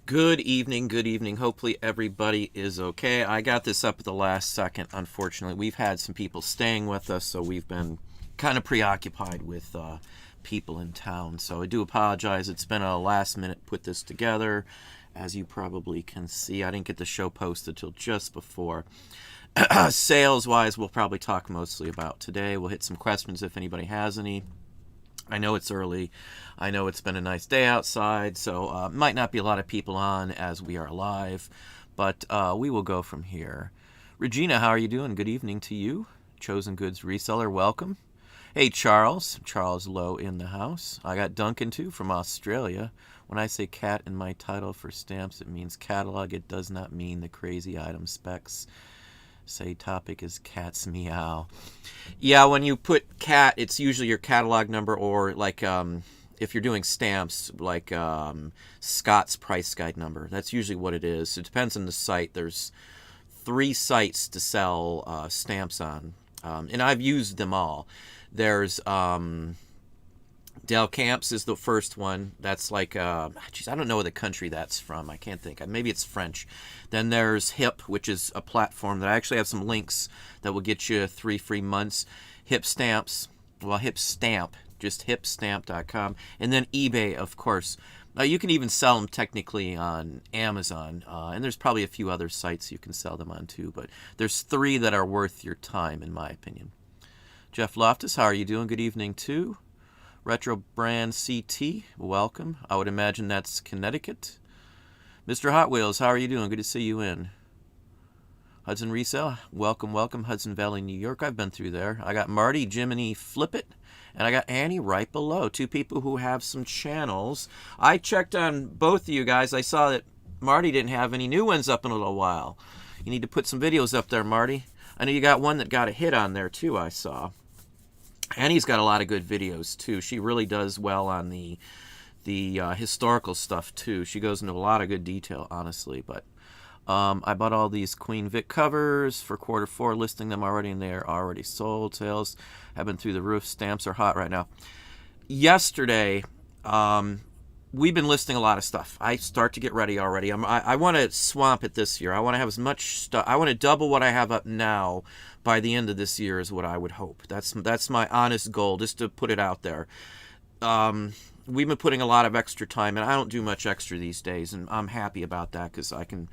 Good evening, good evening. Hopefully everybody is okay. I got this up at the last second, unfortunately. We've had some people staying with us, so we've been kind of preoccupied with people in town. So I do apologize. It's been a last minute put this together. As you probably can see, I didn't get the show posted till just before. Sales-wise, we'll probably talk mostly about today. We'll hit some questions if anybody has any. I know it's early. I know it's been a nice day outside, so might not be a lot of people on as we are live, but we will go from here. Regina, how are you doing? Good evening to you. Chosen Goods Reseller, welcome. Hey, Charles Lowe in the house. I got Duncan, too, from Australia. When I say cat in my title for stamps, it means catalog. It does not mean the crazy item specs. Say topic is cat's meow. Yeah, when you put cat, it's usually your catalog number, or like if you're doing stamps, like Scott's price guide number. That's usually what it is. It depends on the site. There's 3 sites to sell stamps on, and I've used them all. There's Del Camps is the first one. That's like, I don't know the country that's from. I can't think. Maybe it's French. Then there's HIP, which is a platform that I actually have some links that will get you 3 free months. HIP Stamps, HIP Stamp, just hipstamp.com. And then eBay, of course. You can even sell them technically on Amazon. And there's probably a few other sites you can sell them on too. But there's 3 that are worth your time, in my opinion. Jeff Loftus, how are you doing? Good evening, too. Retro Brand CT, welcome. I would imagine that's Connecticut. Mr. Hot Wheels, how are you doing? Good to see you in. Hudson Resale, welcome. Hudson Valley, New York. I've been through there. I got Marty, Jiminy Flip It, and I got Annie right below. 2 people who have some channels. I checked on both of you guys. I saw that Marty didn't have any new ones up in a little while. You need to put some videos up there, Marty. I know you got one that got a hit on there, too, I saw. Annie's got a lot of good videos, too. She really does well on the historical stuff, too. She goes into a lot of good detail, honestly. But I bought all these Queen Vic covers for Q4, listing them already, and they are already sold. Sales have been through the roof. Stamps are hot right now. Yesterday, we've been listing a lot of stuff. I start to get ready already. I want to swamp it this year. I want to have as much stuff. I want to double what I have up now by the end of this year is what I would hope. That's my honest goal, just to put it out there. We've been putting a lot of extra time, and I don't do much extra these days, and I'm happy about that because I can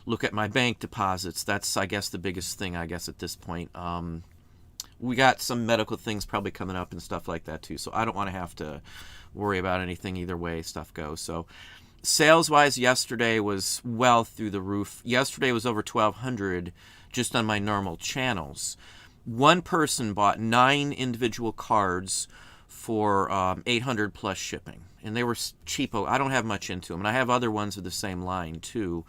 look at my bank deposits. That's, I guess, the biggest thing, I guess, at this point. We got some medical things probably coming up and stuff like that, too, so I don't want to have to worry about anything either way stuff goes. So sales-wise, yesterday was well through the roof. Yesterday was over 1,200 just on my normal channels. One person bought 9 individual cards for $800 plus shipping, and they were cheapo. I don't have much into them, and I have other ones of the same line too.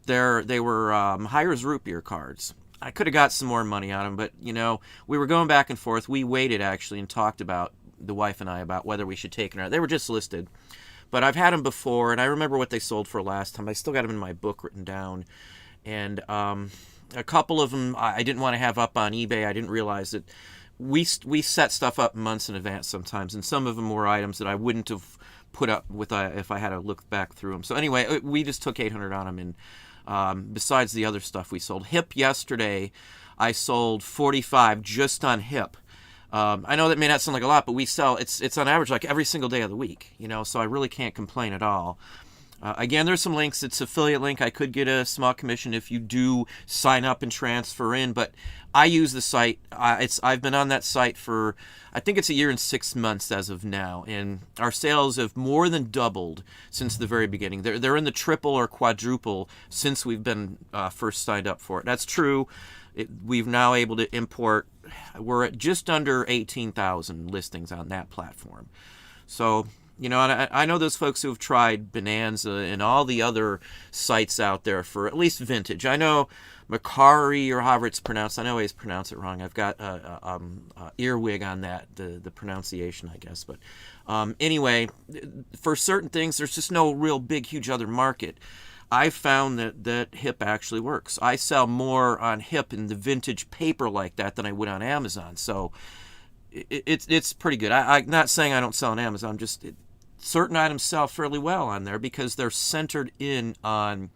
They were Hires Root Beer cards. I could have got some more money on them, but we were going back and forth. We waited actually and talked about, the wife and I, about whether we should take it or not. They were just listed, but I've had them before, and I remember what they sold for last time. I still got them in my book written down, and a couple of them I didn't want to have up on eBay. I didn't realize that we set stuff up months in advance sometimes, and some of them were items that I wouldn't have put up with if I had to look back through them. So anyway, we just took $800 on them, and besides the other stuff we sold. HIP yesterday, I sold 45 just on HIP. I know that may not sound like a lot, but we sell, it's on average like every single day of the week, so I really can't complain at all. Again, there's some links. It's affiliate link. I could get a small commission if you do sign up and transfer in, but I use the site. I've been on that site for, I think it's 1 year and 6 months as of now, and our sales have more than doubled since the very beginning. They're in the triple or quadruple since we've been first signed up for it. That's true. We've now able to import. We're at just under 18,000 listings on that platform. So, and I know those folks who have tried Bonanza and all the other sites out there for at least vintage. I know Macari, or however it's pronounced. I know I always pronounce it wrong. I've got earwig on that, the pronunciation, I guess. But anyway, for certain things, there's just no real big, huge other market. I found that HIP actually works. I sell more on HIP in the vintage paper like that than I would on Amazon. So it's pretty good. I'm not saying I don't sell on Amazon. certain items sell fairly well on there because they're centered in on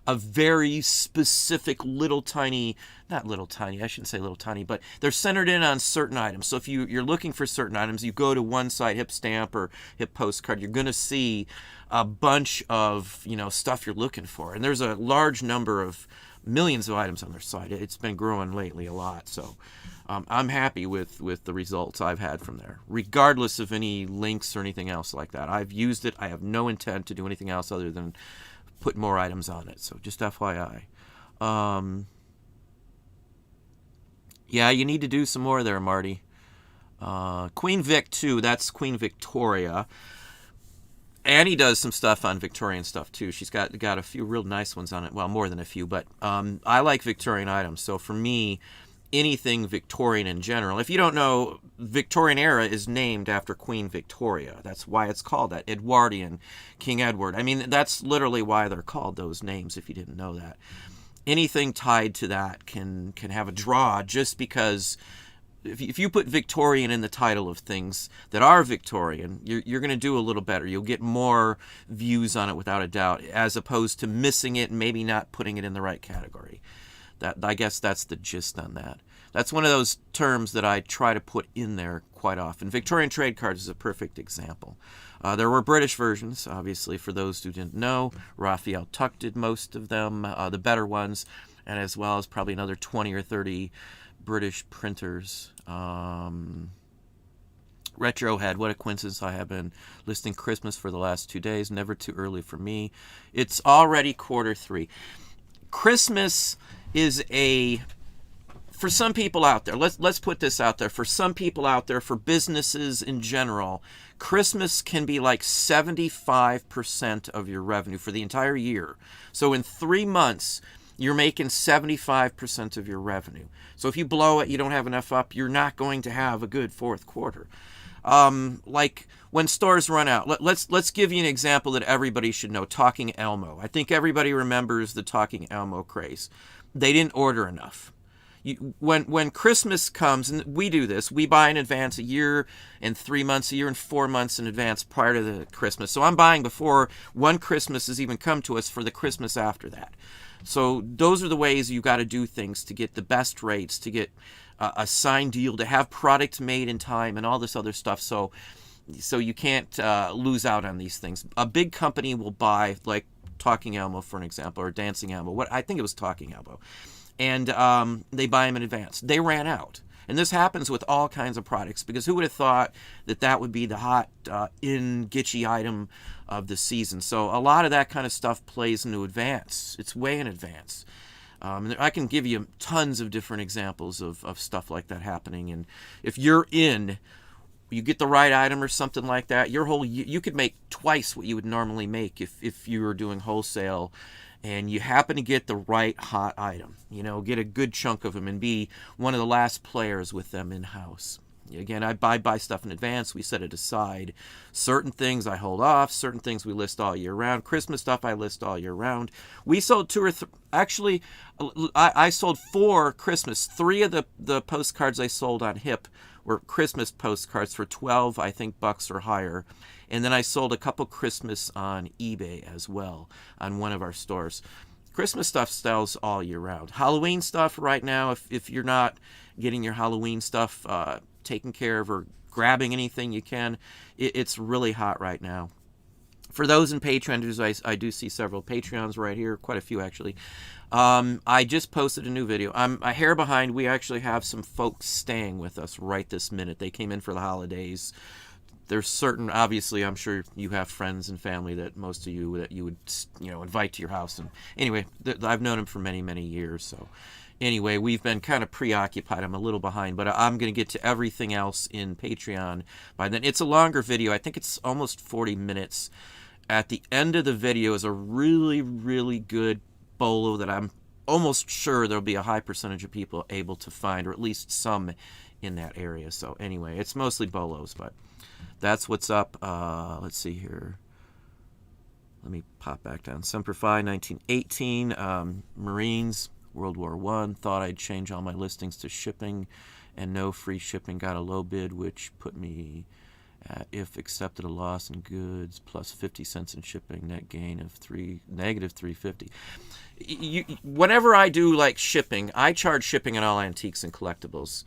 a very specific little tiny, not little tiny, I shouldn't say little tiny, but they're centered in on certain items. So if you're looking for certain items, you go to one site, Hip Stamp or Hip Postcard, you're going to see a bunch of, stuff you're looking for. And there's a large number of millions of items on their site. It's been growing lately a lot. So I'm happy with the results I've had from there, regardless of any links or anything else like that. I've used it. I have no intent to do anything else other than put more items on it. So just FYI. Yeah, you need to do some more there, Marty. Queen Vic 2, that's Queen Victoria. Annie does some stuff on Victorian stuff too. She's got a few real nice ones on it. Well, more than a few, but I like Victorian items. So for me, anything Victorian in general. If you don't know, Victorian era is named after Queen Victoria. That's why it's called that. Edwardian, King Edward. I mean, that's literally why they're called those names, if you didn't know that. Anything tied to that can have a draw, just because if you put Victorian in the title of things that are Victorian, you're going to do a little better. You'll get more views on it without a doubt, as opposed to missing it and maybe not putting it in the right category. I guess that's the gist on that. That's one of those terms that I try to put in there quite often. Victorian trade cards is a perfect example. There were British versions, obviously, for those who didn't know. Raphael Tuck did most of them, the better ones, and as well as probably another 20 or 30 British printers. Retrohead, what a coincidence. I have been listing Christmas for the last 2 days. Never too early for me. It's already Q3. Christmas is for some people out there, let's put this out there, for some people out there, for businesses in general, Christmas can be like 75% of your revenue for the entire year. So in 3 months, you're making 75% of your revenue. So if you blow it, you don't have enough up, you're not going to have a good fourth quarter. Like when stores run out, let's give you an example that everybody should know. Talking Elmo. I think everybody remembers the Talking Elmo craze. They didn't order enough. When Christmas comes, and we do this, we buy in advance, a year and 3 months, a year and 4 months in advance prior to the Christmas. So I'm buying before one Christmas has even come to us for the Christmas after that. So those are the ways you got to do things to get the best rates, to get a signed deal, to have products made in time, and all this other stuff. So you can't lose out on these things. A big company will buy, like Talking Elmo, for an example, or Dancing Elmo. I think it was Talking Elmo. And they buy them in advance. They ran out. And this happens with all kinds of products, because who would have thought that would be the hot gitchy item of the season? So a lot of that kind of stuff plays into advance. It's way in advance. And I can give you tons of different examples of stuff like that happening. And if you get the right item or something like that, you could make twice what you would normally make if you were doing wholesale, and you happen to get the right hot item. Get a good chunk of them and be one of the last players with them in-house. Again, I buy stuff in advance. We set it aside. Certain things I hold off. Certain things we list all year round. Christmas stuff I list all year round. We sold 2 or 3. Actually, I sold 4 Christmas. 3 of the postcards I sold on Hip were Christmas postcards for 12, I think, bucks or higher. And then I sold a couple Christmas on eBay as well on one of our stores. Christmas stuff sells all year round. Halloween stuff right now, if you're not getting your Halloween stuff taken care of or grabbing anything you can, it's really hot right now. For those in Patreon, I do see several Patreons right here, quite a few actually. I just posted a new video. I'm a hair behind. We actually have some folks staying with us right this minute. They came in for the holidays. There's certain, obviously, I'm sure you have friends and family that most of you that you would, invite to your house. And anyway, I've known them for many, many years. So anyway, we've been kind of preoccupied. I'm a little behind, but I'm going to get to everything else in Patreon by then. It's a longer video. I think it's almost 40 minutes. At the end of the video is a really, really good bolo that I'm almost sure there'll be a high percentage of people able to find, or at least some in that area. So anyway, it's mostly bolos, but that's what's up. Let's see here. Let me pop back down. Semper Fi, 1918. Marines, World War I. Thought I'd change all my listings to shipping and no free shipping. Got a low bid, which put me If accepted, a loss in goods plus 50 cents in shipping, net gain of negative 350. Whenever I do like shipping, I charge shipping on all antiques and collectibles.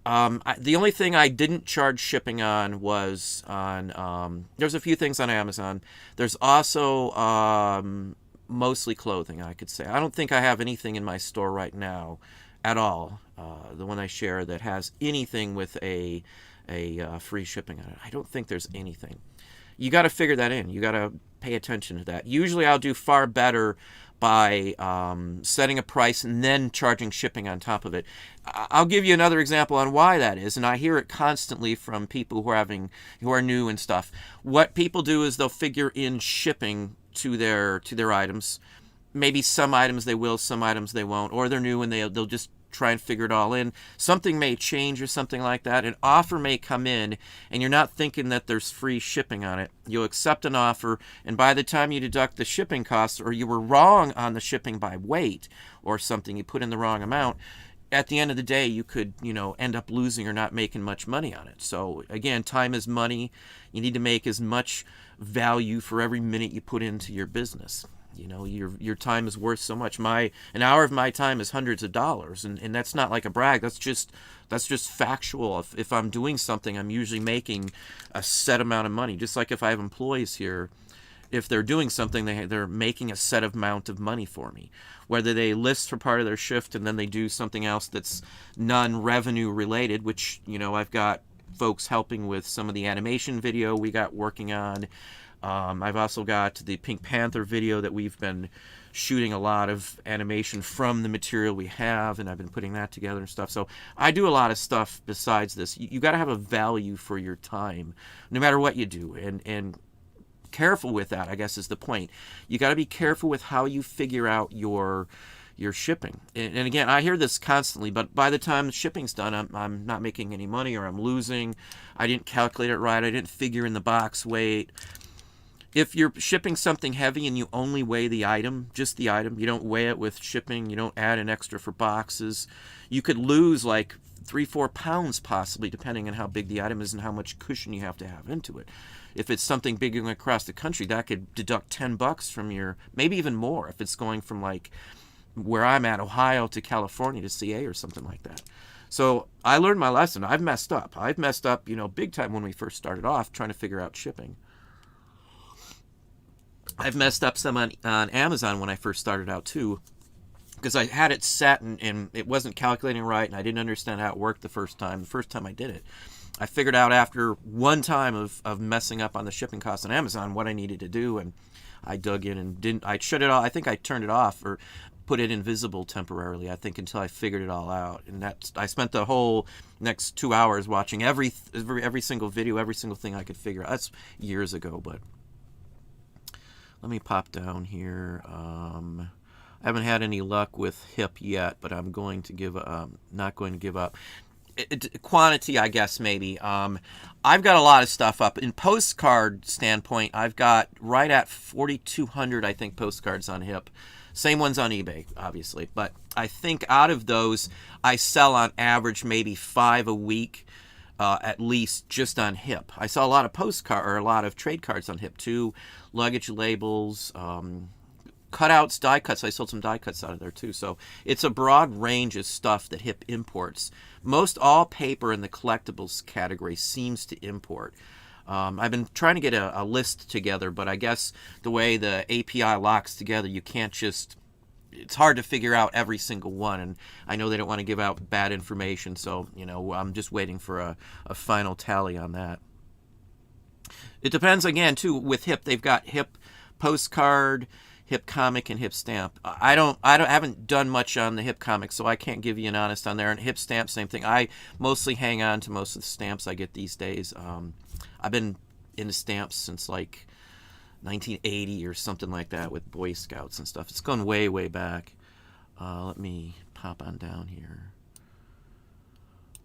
The only thing I didn't charge shipping on was on, there's a few things on Amazon. There's also mostly clothing, I could say. I don't think I have anything in my store right now at all, the one I share, that has anything with a free shipping on it. I don't think there's anything. You got to figure that in. You got to pay attention to that. Usually I'll do far better by setting a price and then charging shipping on top of it. I'll give you another example on why that is, and I hear it constantly from people who are new and stuff. What people do is they'll figure in shipping to their items. Maybe some items they will, some items they won't, or they're new and they'll just try and figure it all in. Something may change or something like that. An offer may come in and you're not thinking that there's free shipping on it. You'll accept an offer, and by the time you deduct the shipping costs, or you were wrong on the shipping by weight or something, you put in the wrong amount, at the end of the day you could end up losing or not making much money on it. So again, time is money. You need to make as much value for every minute you put into your business. Your time is worth so much. An hour of my time is hundreds of dollars, and that's not like a brag. That's just factual. If I'm doing something, I'm usually making a set amount of money. Just like if I have employees here, if they're doing something, they're making a set amount of money for me. Whether they list for part of their shift and then they do something else that's non-revenue related, which I've got folks helping with some of the animation video we got working on. I've also got the Pink Panther video that we've been shooting a lot of animation from the material we have, and I've been putting that together and stuff. So I do a lot of stuff besides this. You got to have a value for your time, no matter what you do, and careful with that, I guess, is the point. You got to be careful with how you figure out your shipping. And again, I hear this constantly, but by the time the shipping's done, I'm not making any money, or I'm losing. I didn't calculate it right. I didn't figure in the box weight. If you're shipping something heavy and you only weigh the item, just the item, you don't weigh it with shipping, you don't add an extra for boxes, you could lose like 3-4 pounds possibly, depending on how big the item is and how much cushion you have to have into it. If it's something big going across the country, that could deduct $10 from your, maybe even more if it's going from like where I'm at, Ohio, to California to CA or something like that. So I learned my lesson. I've messed up, big time when we first started off trying to figure out shipping. I've messed up some on Amazon when I first started out too, because I had it set and it wasn't calculating right, and I didn't understand how it worked the first time I did it. I figured out after one time of messing up on the shipping costs on Amazon what I needed to do, and I dug in and I shut it off. I think I turned it off or put it invisible temporarily, I think, until I figured it all out. And I spent the whole next 2 hours watching every single video, every single thing I could figure out. That's years ago, but let me pop down here. I haven't had any luck with HIP yet, but I'm going to not going to give up. Quantity, I guess, maybe. I've got a lot of stuff up. In postcard standpoint, I've got right at 4,200, I think, postcards on HIP. Same ones on eBay, obviously. But I think out of those, I sell on average maybe 5 a week. At least just on HIP. I saw a lot of trade cards on HIP too, luggage labels, cutouts, die cuts. I sold some die cuts out of there too. So it's a broad range of stuff that HIP imports. Most all paper in the collectibles category seems to import. I've been trying to get a list together, but I guess the way the API locks together, you can't just... It's hard to figure out every single one, and I know they don't want to give out bad information, so I'm just waiting for a final tally on that. It depends again too. With HIP, they've got HIP postcard, HIP comic, and HIP stamp. I haven't done much on the HIP comic, so I can't give you an honest on there. And HIP stamp, same thing. I mostly hang on to most of the stamps I get these days. I've been into stamps since like 1980 or something like that with Boy Scouts and stuff. It's gone way, way back. Let me pop on down here.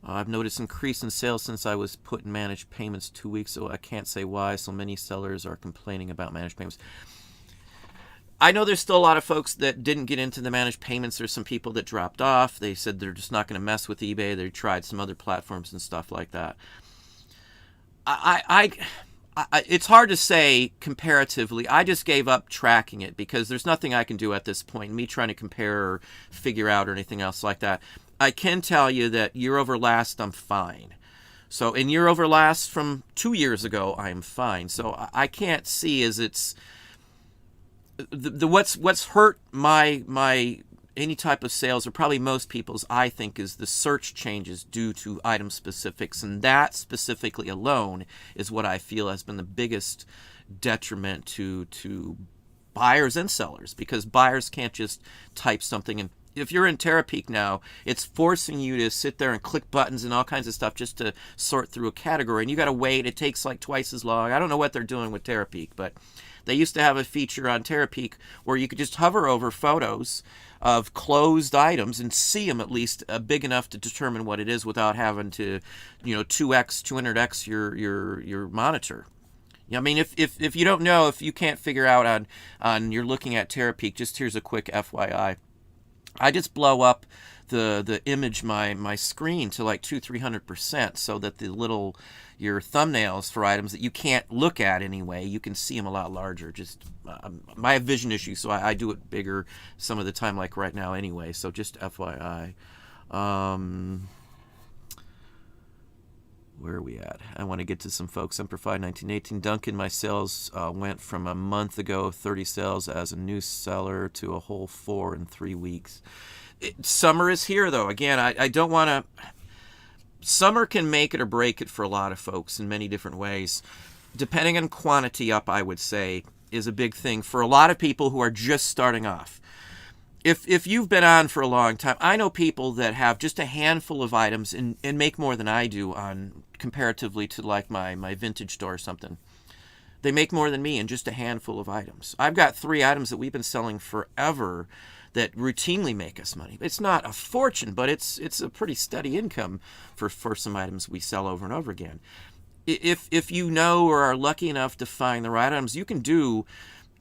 I've noticed increase in sales since I was put in managed payments 2 weeks ago. I can't say why. So many sellers are complaining about managed payments. I know there's still a lot of folks that didn't get into the managed payments. There's some people that dropped off. They said they're just not going to mess with eBay. They tried some other platforms and stuff like that. it's hard to say comparatively. I just gave up tracking it because there's nothing I can do at this point. Me trying to compare or figure out or anything else like that. I can tell you that year over last, I'm fine. So in year over last from 2 years ago, I am fine. So I can't see as it's what's hurt my any type of sales, or probably most people's, I think, is the search changes due to item specifics, and that specifically alone is what I feel has been the biggest detriment to buyers and sellers, because buyers can't just type something. And if you're in Terapeak now, it's forcing you to sit there and click buttons and all kinds of stuff just to sort through a category, and you got to wait. It takes like twice as long. I don't know what they're doing with Terapeak, but they used to have a feature on Terapeak where you could just hover over photos of closed items and see them at least big enough to determine what it is without having to, 2x, 200x your monitor. I mean, if you don't know, if you can't figure out on you're looking at Terapeak, just here's a quick FYI. I just blow up the image, my screen to like 200-300% so that your thumbnails for items that you can't look at anyway, you can see them a lot larger. Just I have vision issues, so I do it bigger some of the time, like right now anyway. So just FYI. Where are we at? I want to get to some folks. Semperfi 1918. Duncan, my sales went from a month ago, 30 sales as a new seller, to a whole 4 in 3 weeks. Summer is here, though. Again, I don't want to... Summer can make it or break it for a lot of folks in many different ways. Depending on quantity up, I would say, is a big thing for a lot of people who are just starting off. If you've been on for a long time, I know people that have just a handful of items and make more than I do on comparatively to like my vintage store or something. They make more than me in just a handful of items. I've got 3 items that we've been selling forever that routinely make us money. It's not a fortune, but it's a pretty steady income for some items we sell over and over again. If you know or are lucky enough to find the right items, you can do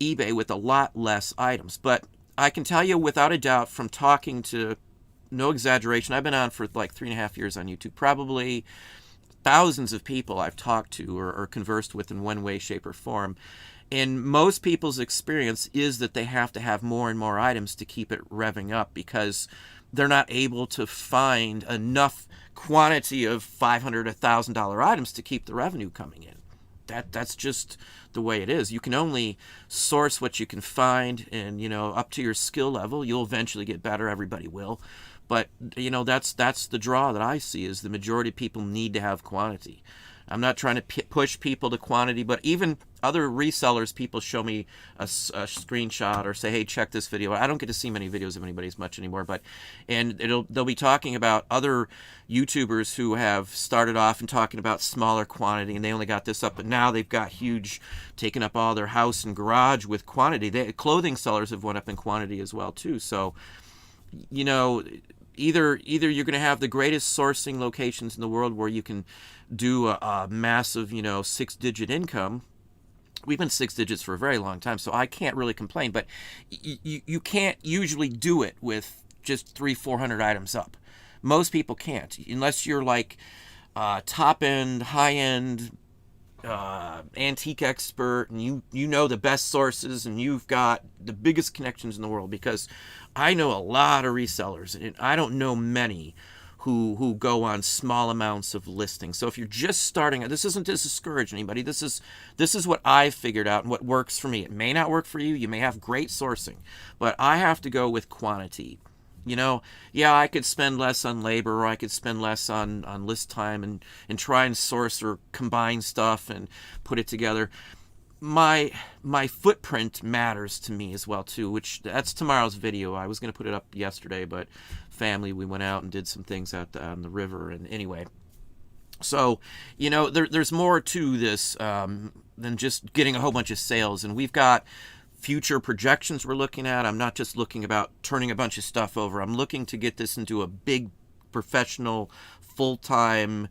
eBay with a lot less items. But I can tell you without a doubt from talking to, no exaggeration, I've been on for like 3.5 years on YouTube, probably thousands of people I've talked to or conversed with in one way, shape, or form. And most people's experience is that they have to have more and more items to keep it revving up because they're not able to find enough quantity of $500, $1,000 items to keep the revenue coming in. That's just the way it is. You can only source what you can find, and up to your skill level, you'll eventually get better. Everybody will. But that's the draw that I see, is the majority of people need to have quantity. I'm not trying to push people to quantity, but even other resellers, people show me a screenshot or say, hey, check this video. I don't get to see many videos of anybody as much anymore, and they'll be talking about other YouTubers who have started off and talking about smaller quantity, and they only got this up, but now they've got huge, taken up all their house and garage with quantity. Clothing sellers have went up in quantity as well too. So, either you're going to have the greatest sourcing locations in the world where you can do a massive, 6-digit income. We've been 6 digits for a very long time, so I can't really complain. But you can't usually do it with just 300-400 items up. Most people can't, unless you're like top end, high end, antique expert, and you know the best sources, and you've got the biggest connections in the world. Because I know a lot of resellers, and I don't know many who go on small amounts of listings. So if you're just starting, this isn't to discourage anybody. This is what I've figured out and what works for me. It may not work for you. You may have great sourcing, but I have to go with quantity. Yeah, I could spend less on labor, or I could spend less on list time and try and source or combine stuff and put it together. My footprint matters to me as well too, which that's tomorrow's video. I was going to put it up yesterday, but family, we went out and did some things out on the river, and anyway. So, there's more to this than just getting a whole bunch of sales, and we've got future projections we're looking at. I'm not just looking about turning a bunch of stuff over. I'm looking to get this into a big professional full-time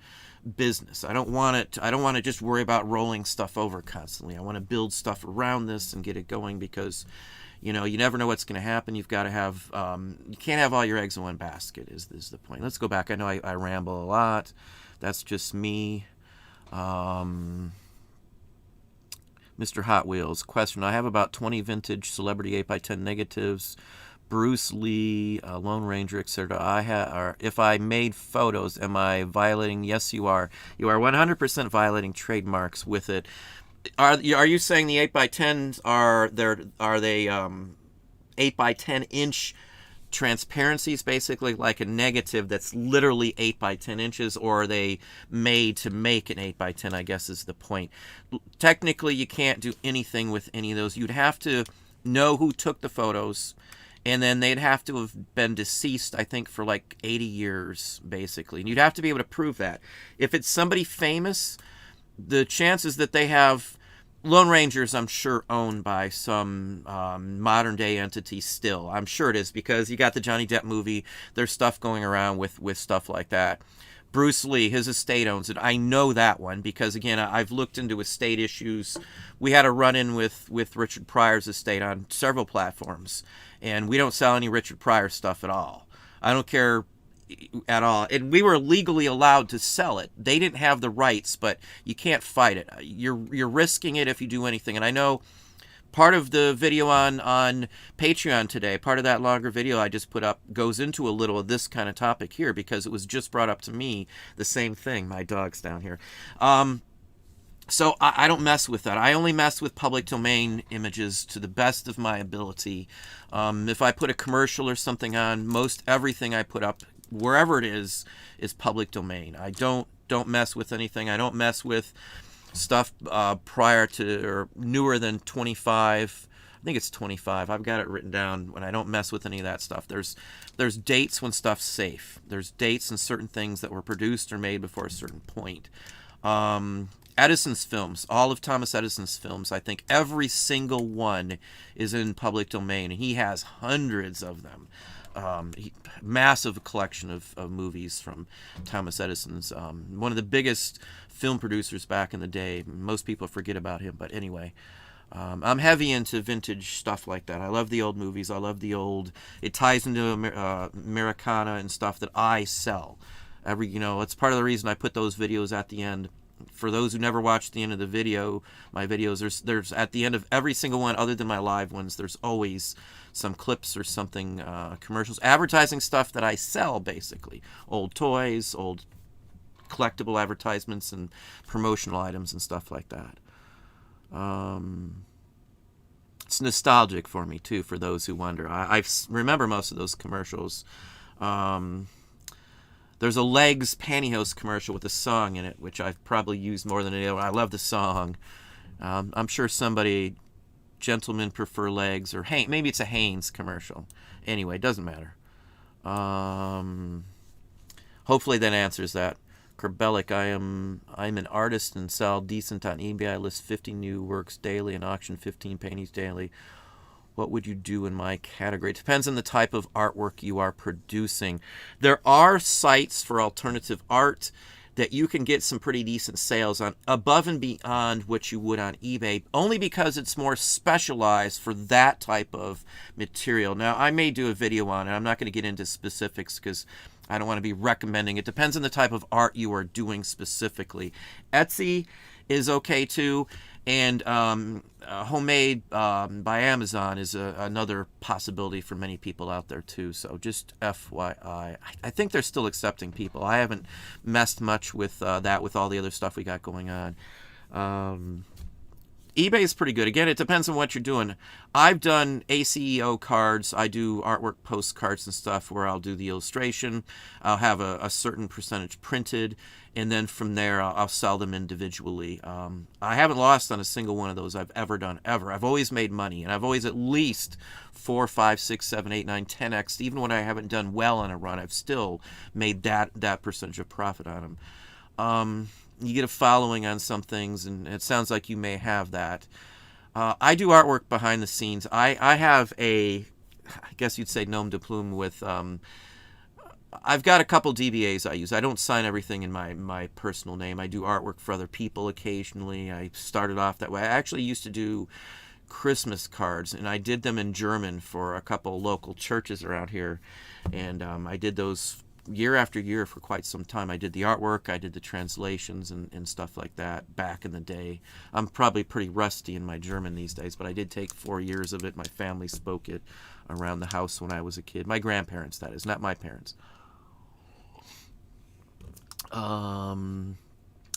business. I don't want to just worry about rolling stuff over constantly. I want to build stuff around this and get it going, because you never know what's going to happen. You've got to have you can't have all your eggs in one basket is the point. Let's go back. I know I ramble a lot. That's just me. Mr. Hot Wheels, question. I have about 20 vintage celebrity 8x10 negatives, Bruce Lee, Lone Ranger, etc. If I made photos, am I violating? Yes, you are. You are 100% violating trademarks with it. Are you saying the 8x10s are they 8x10 inch transparencies, basically like a negative that's literally 8x10 inches, or are they made to make an 8x10? I guess is the point. Technically, you can't do anything with any of those. You'd have to know who took the photos, and then they'd have to have been deceased, I think, for like 80 years, basically. And you'd have to be able to prove that. If it's somebody famous, the chances that they have Lone Ranger's, I'm sure, owned by some modern day entity still. I'm sure it is, because you got the Johnny Depp movie. There's stuff going around with stuff like that. Bruce Lee, his estate owns it. I know that one because, again, I've looked into estate issues. We had a run-in with Richard Pryor's estate on several platforms, and we don't sell any Richard Pryor stuff at all. I don't care at all. And we were legally allowed to sell it. They didn't have the rights, but you can't fight it. You're risking it if you do anything. And I know part of the video on Patreon today, part of that longer video I just put up, goes into a little of this kind of topic here because it was just brought up to me, the same thing. My dog's down here. So I don't mess with that. I only mess with public domain images to the best of my ability. If I put a commercial or something on, most everything I put up, wherever it is public domain. I don't mess with anything. I don't mess with stuff prior to or newer than 25. I think it's 25. I've got it written down. When I don't mess with any of that stuff. There's dates when stuff's safe. There's dates and certain things that were produced or made before a certain point. Edison's films, all of Thomas Edison's films, I think every single one is in public domain. He has hundreds of them. Massive collection of movies from Thomas Edison's. One of the biggest film producers back in the day. Most people forget about him, but anyway. I'm heavy into vintage stuff like that. I love the old movies. I love the old... It ties into Americana and stuff that I sell. It's part of the reason I put those videos at the end. For those who never watched the end of the video, my videos, there's at the end of every single one, other than my live ones, there's always some clips or something, commercials, advertising stuff that I sell, basically. Old toys, old collectible advertisements, and promotional items and stuff like that. It's nostalgic for me, too, for those who wonder. I remember most of those commercials. There's a Legs pantyhose commercial with a song in it, which I've probably used more than any other. I love the song. I'm sure gentlemen prefer Legs, or maybe it's a Hanes commercial. Anyway, it doesn't matter. Hopefully that answers that. Kerbelic, I'm an artist and sell decent on eBay. I list 50 new works daily and auction 15 paintings daily. What would you do in my category? It depends on the type of artwork you are producing. There are sites for alternative art that you can get some pretty decent sales on, above and beyond what you would on eBay, only because it's more specialized for that type of material. Now, I may do a video on it. I'm not going to get into specifics because I don't want to be recommending. It depends on the type of art you are doing specifically. Etsy is okay too. And Homemade by Amazon is another possibility for many people out there too. So just FYI. I think they're still accepting people. I haven't messed much with that with all the other stuff we got going on. eBay is pretty good. Again, it depends on what you're doing. I've done ACEO cards. I do artwork postcards and stuff where I'll do the illustration. I'll have a certain percentage printed, and then from there I'll sell them individually. I haven't lost on a single one of those I've ever done, ever. I've always made money, and I've always at least 4, 5, 6, 7, 8, 9, 10x. Even when I haven't done well on a run, I've still made that percentage of profit on them. You get a following on some things, and it sounds like you may have that. I do artwork behind the scenes. I have I guess you'd say nom de plume with, I've got a couple DBAs I use. I don't sign everything in my personal name. I do artwork for other people occasionally. I started off that way. I actually used to do Christmas cards, and I did them in German for a couple local churches around here. And I did those year after year for quite some time. I did the artwork, I did the translations and stuff like that back in the day. I'm probably pretty rusty in my German these days, but I did take 4 years of it. My family spoke it around the house when I was a kid. My grandparents, that is, not my parents.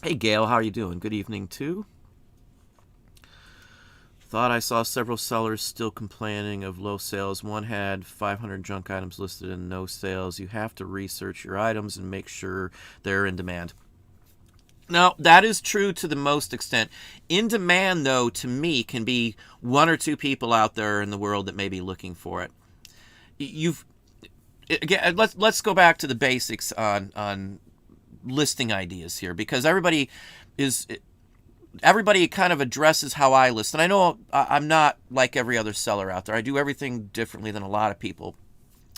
Hey Gail, how are you doing? Good evening too. Thought I saw several sellers still complaining of low sales. One had 500 junk items listed and no sales. You have to research your items and make sure they're in demand. Now, that is true to the most extent. In demand, though, to me, can be 1 or 2 people out there in the world that may be looking for it. Again, let's go back to the basics on listing ideas here, because everybody kind of addresses how I list. And I know I'm not like every other seller out there. I do everything differently than a lot of people.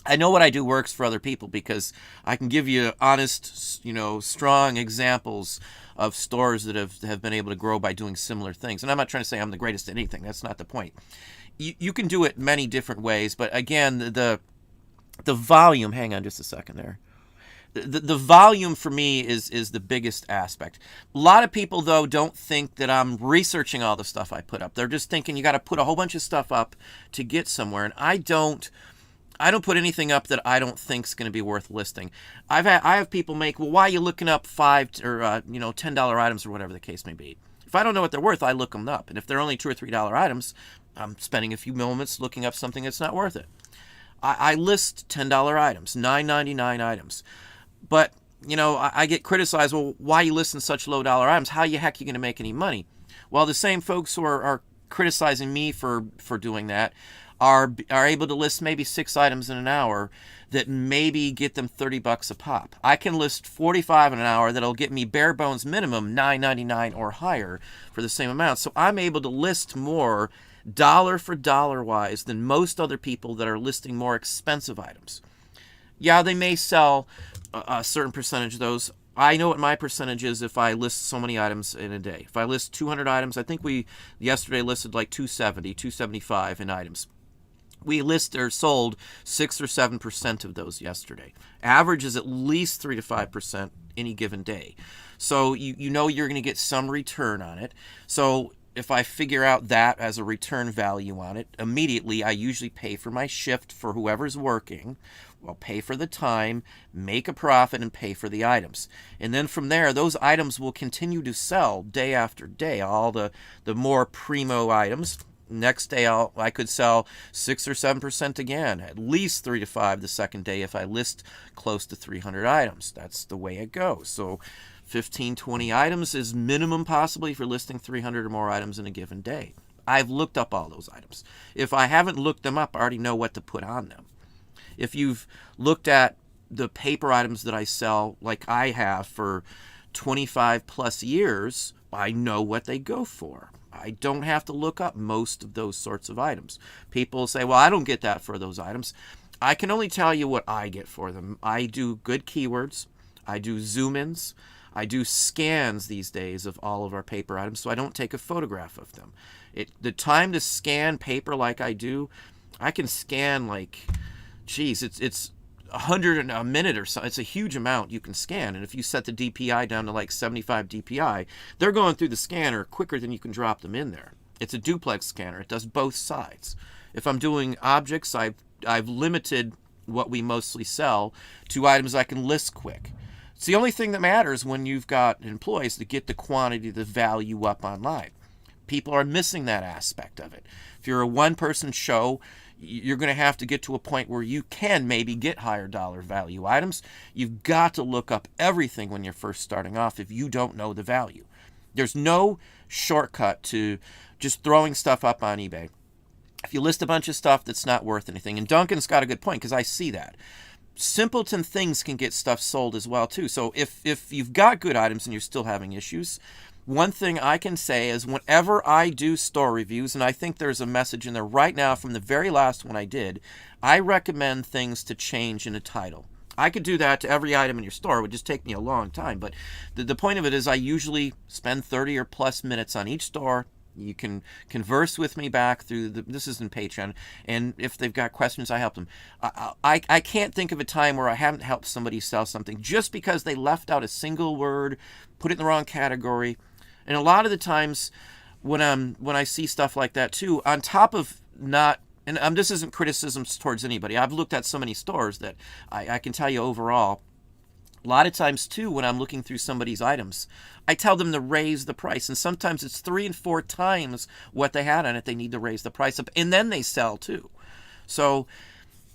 I know what I do works for other people because I can give you honest, strong examples of stores that have been able to grow by doing similar things. And I'm not trying to say I'm the greatest at anything. That's not the point. You can do it many different ways. But again, the volume, hang on just a second there. The volume for me is the biggest aspect. A lot of people, though, don't think that I'm researching all the stuff I put up. They're just thinking you got to put a whole bunch of stuff up to get somewhere. And I don't put anything up that I don't think is going to be worth listing. I have people make, well, why are you looking up $5 or $10 items or whatever the case may be? If I don't know what they're worth, I look them up. And if they're only $2 or $3 items, I'm spending a few moments looking up something that's not worth it. I list $10 items, $9.99 items. But, I get criticized, well, why are you listing such low dollar items? How the heck are you going to make any money? Well, the same folks who are criticizing me for doing that are able to list maybe 6 items in an hour that maybe get them $30 a pop. I can list 45 in an hour that'll get me bare bones minimum $9.99 or higher for the same amount. So I'm able to list more dollar for dollar wise than most other people that are listing more expensive items. Yeah, they may sell a certain percentage of those. I know what my percentage is if I list so many items in a day. If I list 200 items, I think we yesterday listed like 275 in items. We sold 6 or 7% of those yesterday. Average is at least 3 to 5% any given day. So you know you're going to get some return on it. So if I figure out that as a return value on it, immediately I usually pay for my shift for whoever's working. I'll pay for the time, make a profit, and pay for the items. And then from there, those items will continue to sell day after day. All the more primo items. Next day, I could sell 6 or 7% again, at least 3 to 5 the second day if I list close to 300 items. That's the way it goes. So 15, 20 items is minimum possibly for listing 300 or more items in a given day. I've looked up all those items. If I haven't looked them up, I already know what to put on them. If you've looked at the paper items that I sell, like I have for 25 plus years, I know what they go for. I don't have to look up most of those sorts of items. People say, well, I don't get that for those items. I can only tell you what I get for them. I do good keywords. I do zoom-ins. I do scans these days of all of our paper items, so I don't take a photograph of them. The time to scan paper like I do, I can scan like, it's 100 a minute or so. It's a huge amount you can scan. And if you set the DPI down to like 75 DPI, they're going through the scanner quicker than you can drop them in there. It's a duplex scanner. It does both sides. If I'm doing objects, I've limited what we mostly sell to items I can list quick. It's the only thing that matters when you've got employees to get the quantity, the value up online. People are missing that aspect of it. If you're a one-person show, you're going to have to get to a point where you can maybe get higher dollar value items. You've got to look up everything when you're first starting off if you don't know the value. There's no shortcut to just throwing stuff up on eBay. If you list a bunch of stuff that's not worth anything, and Duncan's got a good point because I see that. Simpleton things can get stuff sold as well too. So if you've got good items and you're still having issues, one thing I can say is whenever I do store reviews, and I think there's a message in there right now from the very last one I did, I recommend things to change in a title. I could do that to every item in your store. It would just take me a long time. But the point of it is I usually spend 30 or plus minutes on each store You can converse with me back through this is in Patreon, and if they've got questions, I help them. I can't think of a time where I haven't helped somebody sell something just because they left out a single word, put it in the wrong category. And a lot of the times when I see stuff like that too, on top of not, and this isn't criticisms towards anybody. I've looked at so many stores that I can tell you overall, a lot of times too, when I'm looking through somebody's items, I tell them to raise the price. And sometimes it's 3 and 4 times what they had on it. They need to raise the price up, and then they sell too. So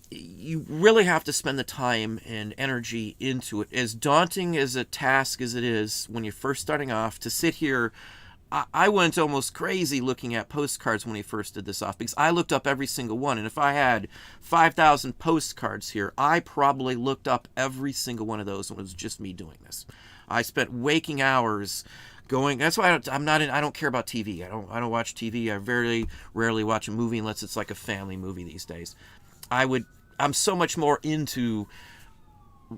you really have to spend the time and energy into it. As daunting as a task as it is when you're first starting off, to sit here, I went almost crazy looking at postcards when we first did this off, because I looked up every single one. And if I had 5,000 postcards here, I probably looked up every single one of those, and it was just me doing this. I spent waking hours going. That's why I don't care about TV. I don't watch TV. I very rarely watch a movie unless it's like a family movie these days. I'm so much more into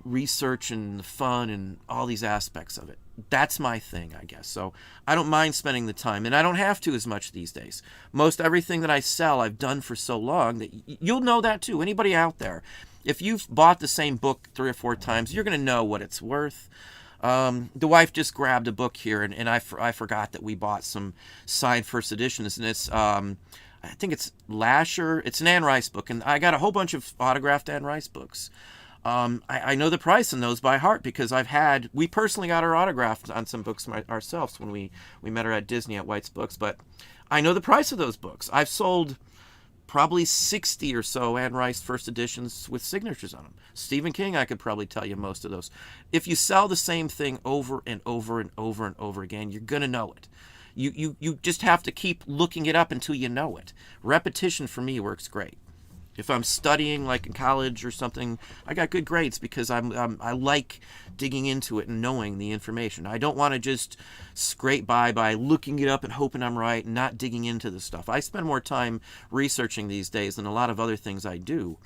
research and the fun and all these aspects of it. That's my thing, I guess. So I don't mind spending the time, and I don't have to as much these days. Most everything that I sell, I've done for so long that you'll know that too. Anybody out there, if you've bought the same book 3 or 4 times, you're going to know what it's worth. The wife just grabbed a book here, and I forgot that we bought some signed first editions, and it's I think it's Lasher. It's an Anne Rice book, and I got a whole bunch of autographed Anne Rice books. I know the price on those by heart because we personally got her autographed on some books ourselves when we met her at Disney at White's Books, but I know the price of those books. I've sold probably 60 or so Anne Rice first editions with signatures on them. Stephen King, I could probably tell you most of those. If you sell the same thing over and over and over and over again, you're going to know it. You just have to keep looking it up until you know it. Repetition for me works great. If I'm studying like in college or something, I got good grades because I like digging into it and knowing the information. I don't want to just scrape by looking it up and hoping I'm right and not digging into the stuff. I spend more time researching these days than a lot of other things I do.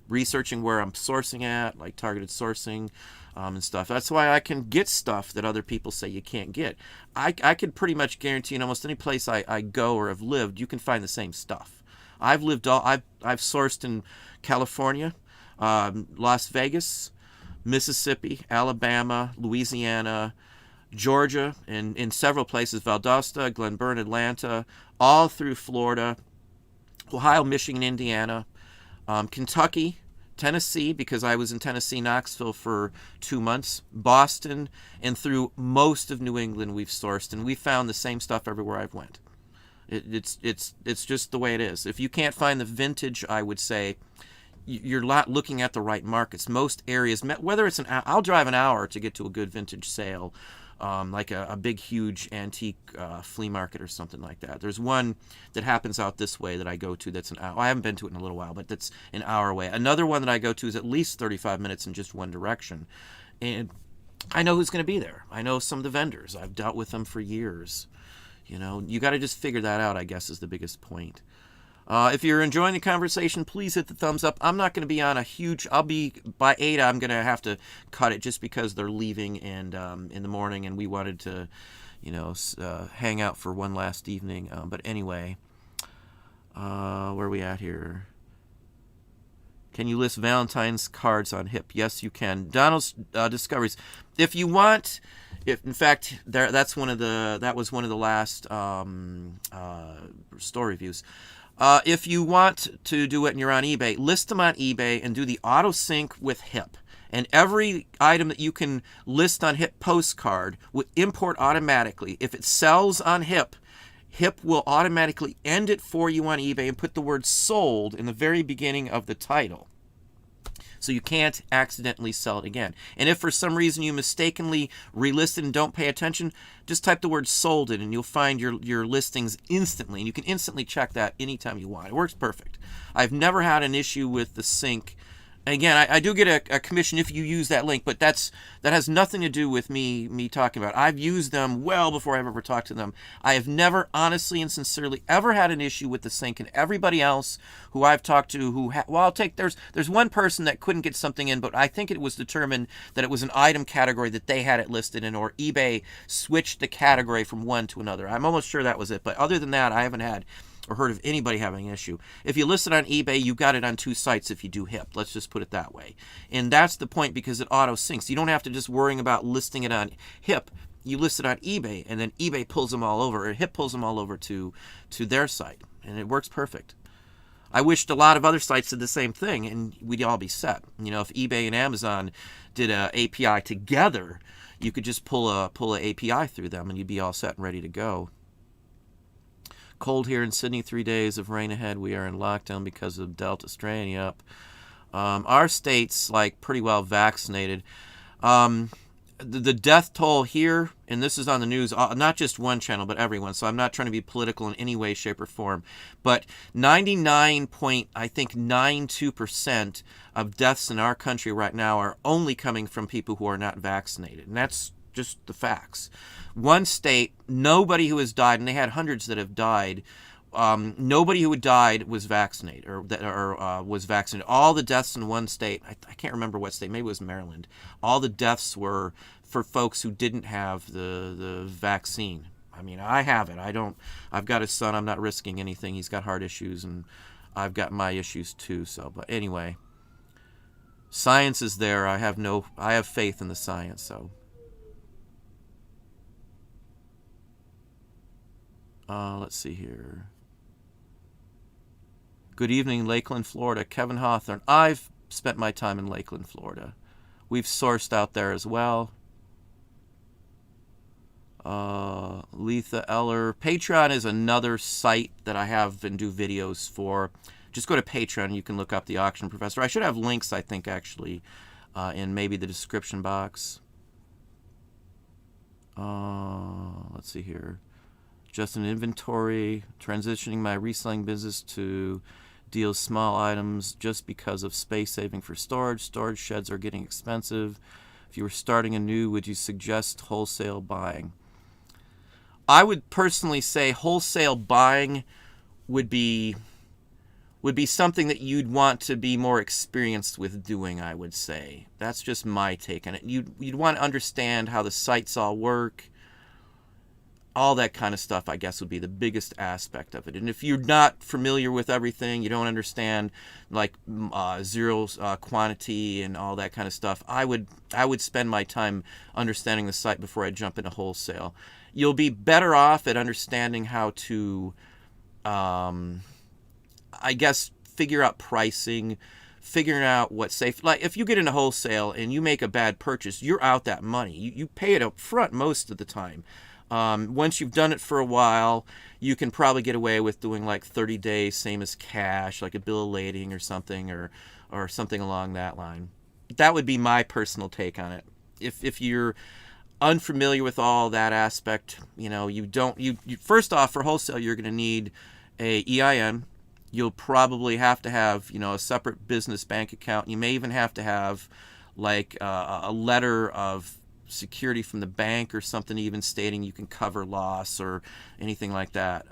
Researching where I'm sourcing at, like targeted sourcing and stuff. That's why I can get stuff that other people say you can't get. I could pretty much guarantee in almost any place I go or have lived, you can find the same stuff. I've sourced in California, Las Vegas, Mississippi, Alabama, Louisiana, Georgia, and in several places, Valdosta, Glen Burn, Atlanta, all through Florida, Ohio, Michigan, Indiana, Kentucky, Tennessee, because I was in Tennessee, Knoxville for 2 months, Boston, and through most of New England we've sourced, and we found the same stuff everywhere I've went. It's just the way it is. If you can't find the vintage, I would say you're not looking at the right markets. Most areas, whether it's I'll drive an hour to get to a good vintage sale, like a big, huge antique flea market or something like that. There's one that happens out this way that I go to that's an hour. I haven't been to it in a little while, but that's an hour away. Another one that I go to is at least 35 minutes in just one direction. And I know who's going to be there. I know some of the vendors. I've dealt with them for years. You know, you got to just figure that out, I guess, is the biggest point. If you're enjoying the conversation, please hit the thumbs up. I'm not going to be on I'll be, by 8, I'm going to have to cut it just because they're leaving and in the morning, and we wanted to, hang out for one last evening. But anyway, where are we at here? Can you list Valentine's cards on Hip? Yes, you can. Donald's Discoveries. If you want... in fact, that was one of the last store reviews. If you want to do it and you're on eBay, list them on eBay and do the auto sync with Hip. And every item that you can list on Hip postcard will import automatically. If it sells on Hip, Hip will automatically end it for you on eBay and put the word sold in the very beginning of the title. So you can't accidentally sell it again. And if for some reason you mistakenly relist it and don't pay attention, just type the word sold in and you'll find your listings instantly. And you can instantly check that anytime you want. It works perfect. I've never had an issue with the sync Again, I do get a commission if you use that link, but that has nothing to do with me talking about it. I've used them well before I've ever talked to them. I have never honestly and sincerely ever had an issue with the sync, and everybody else who I've talked to well, I'll take, there's one person that couldn't get something in, but I think it was determined that it was an item category that they had it listed in, or eBay switched the category from one to another. I'm almost sure that was it, but other than that, I haven't had or heard of anybody having an issue. If you list it on eBay, you got it on 2 sites if you do HIP. Let's just put it that way. And that's the point, because it auto syncs. You don't have to just worrying about listing it on HIP. You list it on eBay, and then eBay pulls them all over, or HIP pulls them all over to their site, and it works perfect. I wished a lot of other sites did the same thing, and we'd all be set. You know, if eBay and Amazon did a API together, you could just pull a API through them, and you'd be all set and ready to go. Cold here in Sydney, 3 days of rain ahead. We are in lockdown because of Delta strain. Yep. Our state's like pretty well vaccinated. The death toll here, and this is on the news, not just one channel, but everyone, so I'm not trying to be political in any way, shape, or form, but 99.92% of deaths in our country right now are only coming from people who are not vaccinated, and that's just the facts. One state, nobody who has died, and they had hundreds that have died, nobody who had died was vaccinated, or was vaccinated. All the deaths in one state, I can't remember what state, maybe it was Maryland, all the deaths were for folks who didn't have the vaccine. I mean, I have it. I've got a son. I'm not risking anything. He's got heart issues, and I've got my issues too. So, but anyway, science is there. I have faith in the science, so. Let's see here. Good evening, Lakeland, Florida. Kevin Hawthorne. I've spent my time in Lakeland, Florida. We've sourced out there as well. Letha Eller. Patreon is another site that I have and do videos for. Just go to Patreon. You can look up the Auction Professor. I should have links, I think, actually, in maybe the description box. Let's see here. Just an inventory, transitioning my reselling business to deal small items just because of space saving for storage. Storage sheds are getting expensive. If you were starting anew, would you suggest wholesale buying? I would personally say wholesale buying would be something that you'd want to be more experienced with doing, I would say. That's just my take on it. You'd want to understand how the sites all work. All that kind of stuff, I guess, would be the biggest aspect of it. And if you're not familiar with everything, you don't understand like zero quantity and all that kind of stuff, I would spend my time understanding the site before I jump into wholesale. You'll be better off at understanding how to, I guess, figure out pricing, figuring out what's safe. Like if you get into wholesale and you make a bad purchase, you're out that money. You pay it up front most of the time. Once you've done it for a while, you can probably get away with doing like 30 days, same as cash, like a bill of lading or something, or something along that line. That would be my personal take on it. If you're unfamiliar with all that aspect, you first off, for wholesale, you're going to need a EIN. You'll probably have to have, a separate business bank account. You may even have to have like a letter of security from the bank or something, even stating you can cover loss or anything like that.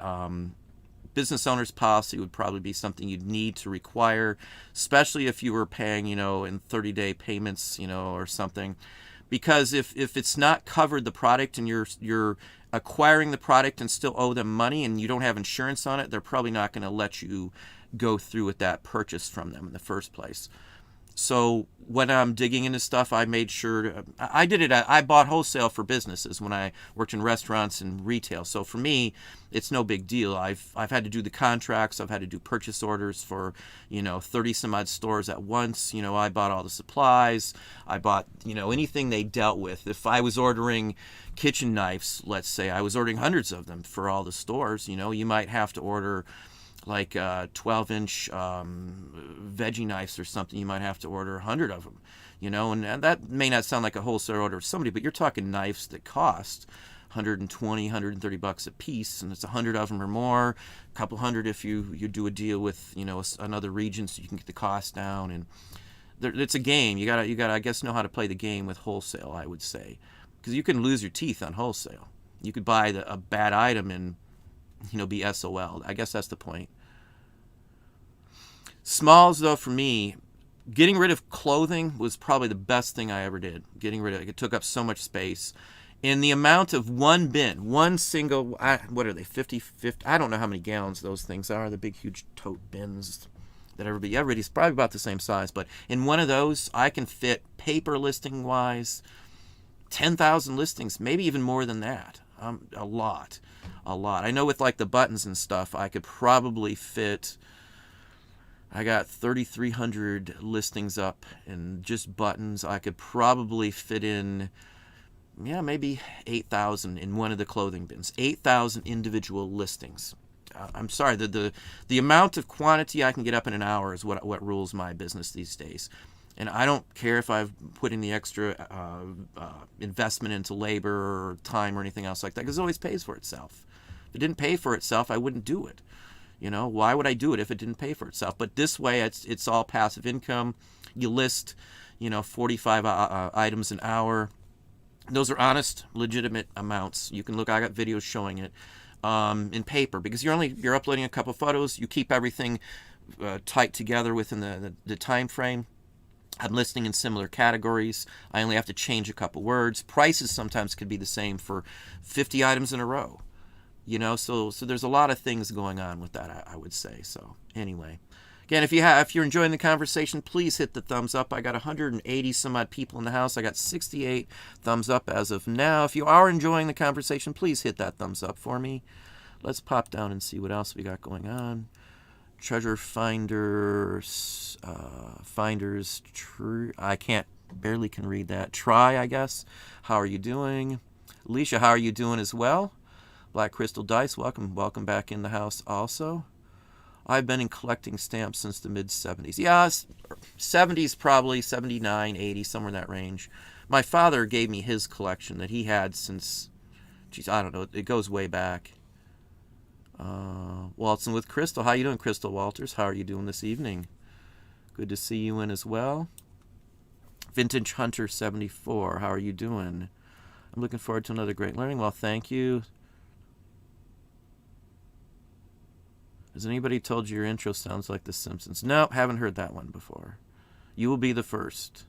Business owner's policy would probably be something you'd need to require, especially if you were paying, in 30-day payments, or something. Because if it's not covered, the product, and you're acquiring the product and still owe them money and you don't have insurance on it, they're probably not going to let you go through with that purchase from them in the first place. So when I'm digging into stuff, I made sure I bought wholesale for businesses when I worked in restaurants and retail. So for me, it's no big deal. I've had to do the contracts. I've had to do purchase orders for 30 some odd stores at once. I bought all the supplies. I bought anything they dealt with. If I was ordering kitchen knives, let's say, I was ordering hundreds of them for all the stores. You might have to order like 12-inch veggie knives or something. You might have to order 100 of them, and that may not sound like a wholesale order to somebody, but you're talking knives that cost $120, $130 a piece, and it's 100 of them or more, a couple hundred if you do a deal with another region so you can get the cost down. And It's a game. You gotta, I guess, know how to play the game with wholesale, I would say, because you can lose your teeth on wholesale. You could buy a bad item and, be SOL. I guess that's the point. Smalls, though, for me, getting rid of clothing was probably the best thing I ever did. Getting rid of it took up so much space. In the amount of one bin, one single, what are they, 50, I don't know how many gallons those things are, the big, huge tote bins that everybody's probably about the same size, but in one of those, I can fit, paper listing-wise, 10,000 listings, maybe even more than that. A lot. I know with like the buttons and stuff, I could probably fit, I got 3,300 listings up and just buttons. I could probably fit in, maybe 8,000 in one of the clothing bins. 8,000 individual listings. I'm sorry, the amount of quantity I can get up in an hour is what rules my business these days. And I don't care if I've put in the extra investment into labor or time or anything else like that, because it always pays for itself. If it didn't pay for itself, I wouldn't do it. Why would I do it if it didn't pay for itself? But this way, it's all passive income. You list, 45 items an hour. Those are honest, legitimate amounts. You can look. I got videos showing it in paper, because you're uploading a couple photos. You keep everything tight together within the time frame. I'm listing in similar categories. I only have to change a couple words. Prices sometimes could be the same for 50 items in a row. So there's a lot of things going on with that, I would say. So anyway, again, if you're enjoying the conversation, please hit the thumbs up. I got 180 some odd people in the house. I got 68 thumbs up as of now. If you are enjoying the conversation, please hit that thumbs up for me. Let's pop down and see what else we got going on. Treasure finders, I barely can read that. Try, I guess. How are you doing? Alicia, how are you doing as well? Black Crystal Dice, welcome back in the house also. I've been in collecting stamps since the mid-70s. Yeah, 70s probably, 79, 80, somewhere in that range. My father gave me his collection that he had since, I don't know, it goes way back. Waltzing with Crystal. How you doing, Crystal Walters? How are you doing this evening? Good to see you in as well. Vintage Hunter 74. How are you doing? I'm looking forward to another great learning. Well, thank you. Has anybody told you your intro sounds like The Simpsons? No, haven't heard that one before. You will be the first.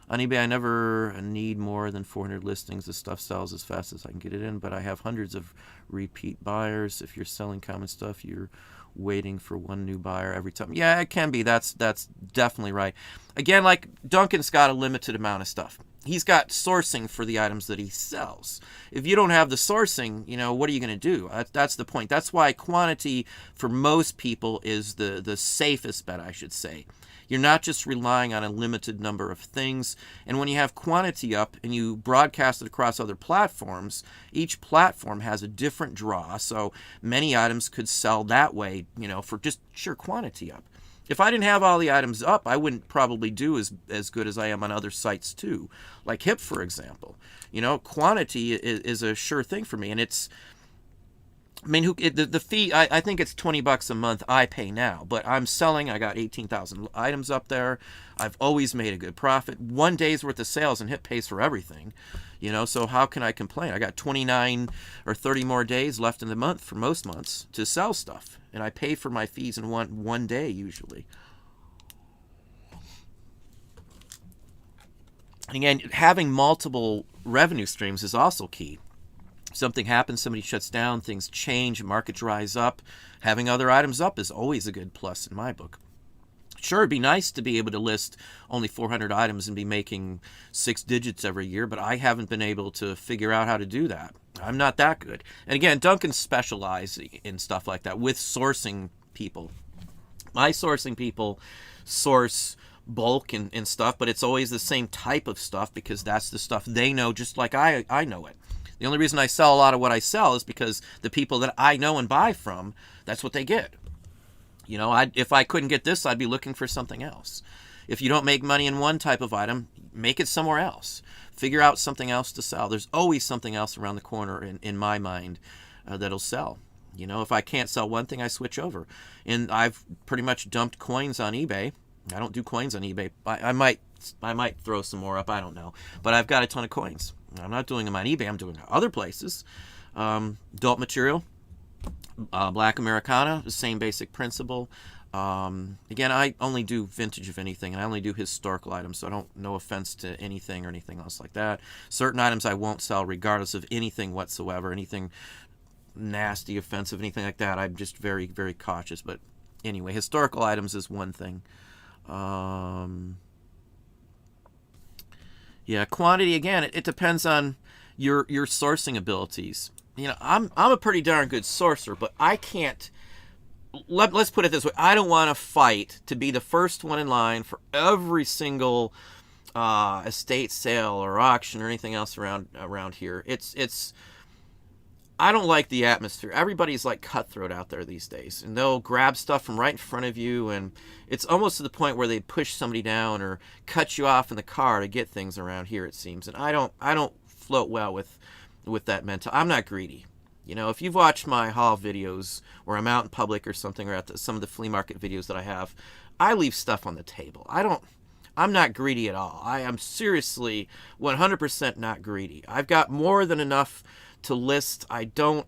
On eBay, I never need more than 400 listings. The stuff sells as fast as I can get it in, but I have hundreds of repeat buyers. If you're selling common stuff, you're waiting for one new buyer every time. Yeah, it can be. That's definitely right. Again, like Duncan's got a limited amount of stuff. He's got sourcing for the items that he sells. If you don't have the sourcing, what are you going to do? That's the point. That's why quantity for most people is the safest bet, I should say. You're not just relying on a limited number of things. And when you have quantity up and you broadcast it across other platforms, each platform has a different draw. So many items could sell that way, for just sheer quantity up. If I didn't have all the items up, I wouldn't probably do as good as I am on other sites too. Like HIP, for example. Quantity is a sure thing for me. And it's, the fee, I think it's $20 a month I pay now, but I'm selling, I got 18,000 items up there. I've always made a good profit. One day's worth of sales and HIP pays for everything, so how can I complain? I got 29 or 30 more days left in the month for most months to sell stuff, and I pay for my fees in one day usually. Again, having multiple revenue streams is also key. Something happens, somebody shuts down, things change, market dries up. Having other items up is always a good plus in my book. Sure, it'd be nice to be able to list only 400 items and be making 6 digits every year, but I haven't been able to figure out how to do that. I'm not that good. And again, Duncan specializes in stuff like that with sourcing people. My sourcing people source bulk and stuff, but it's always the same type of stuff because that's the stuff they know just like I know it. The only reason I sell a lot of what I sell is because the people that I know and buy from, that's what they get. If I couldn't get this, I'd be looking for something else. If you don't make money in one type of item, make it somewhere else. Figure out something else to sell. There's always something else around the corner in my mind that'll sell. If I can't sell one thing, I switch over. And I've pretty much dumped coins on eBay I don't do coins on eBay. I might throw some more up. I don't know. But I've got a ton of coins. I'm not doing them on eBay. I'm doing them other places. Adult material, Black Americana, the same basic principle. Again, I only do vintage of anything, and I only do historical items, so I don't, no offense to anything or anything else like that. Certain items I won't sell regardless of anything whatsoever, anything nasty, offensive, anything like that. I'm just very, very cautious. But anyway, historical items is one thing. Yeah, quantity, again, it depends on your sourcing abilities. You know, I'm a pretty darn good sourcer, but I can't. Let's put it this way: I don't want to fight to be the first one in line for every single estate sale or auction or anything else around here. It's I don't like the atmosphere. Everybody's like cutthroat out there these days, and they'll grab stuff from right in front of you, and it's almost to the point where they push somebody down or cut you off in the car to get things around here, it seems. And I don't float well with that mental. I'm not greedy. You know, if you've watched my haul videos where I'm out in public or something, or at some of the flea market videos that I have, I leave stuff on the table. I'm not greedy at all. I am seriously 100% not greedy. I've got more than enough to list. I don't